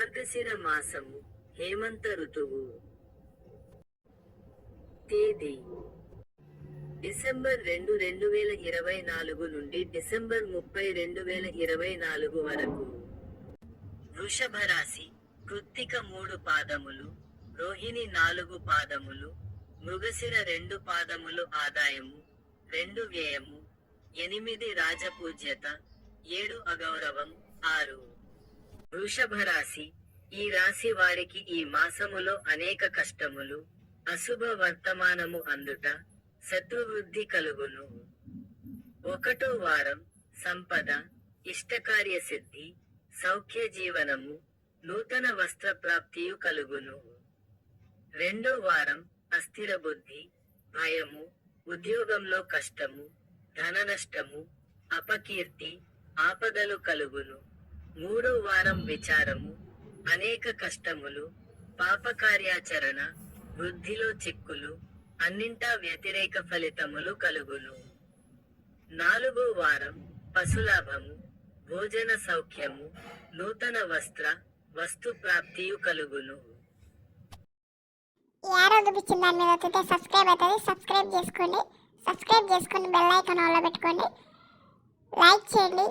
మార్గశిర మాసము హేమంత ఋతువు. తేదీ డిసెంబర్ 2, 2024 నుండి డిసెంబర్ 30, 2024 వరకు. వృషభ రాశి. కృత్తిక 3 పాదములు, రోహిణి 4 పాదములు, మృగశిర 2 పాదములు. ఆదాయము 2 వ్యయము 8 రాజపూజ్యత 7 అగౌరవం 6. వృషభ రాశి. ఈ రాశి వారికి ఈ మాసములో అనేక కష్టములు, అశుభ వర్తమానము అందుట, శత్రువృద్ధి కలుగును. 1వ వారం సంపద, ఇష్టకార్య సిద్ధి, సౌఖ్య జీవనము, నూతన వస్త్ర ప్రాప్తియు కలుగును. 2వ వారం అస్థిర బుద్ధి, భయము, ఉద్యోగంలో కష్టము, ధన నష్టము, అపకీర్తి, ఆపదలు కలుగును. 3వ వారం విచారము, అనేక కష్టములు, పాపకార్యాచరణ, వృద్ధిలో చిక్కులు, అన్నింటా వ్యతిరేక ఫలితములు కలుగును. 4వ వారం పశులాభము, భోజన సౌఖ్యము, నూతన వస్తు ప్రాప్తియు కలుగును. ఈ ఆరో చూపించిన దాని మీద వస్తే సబ్స్క్రైబ్ అవుతుంది. సబ్స్క్రైబ్ చేసుకొని బెల్ ఐకాన్ ఆన్లో పెట్టుకోండి. లైక్ చేయండి,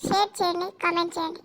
షేర్ చేయండి, కామెంట్ చేయండి.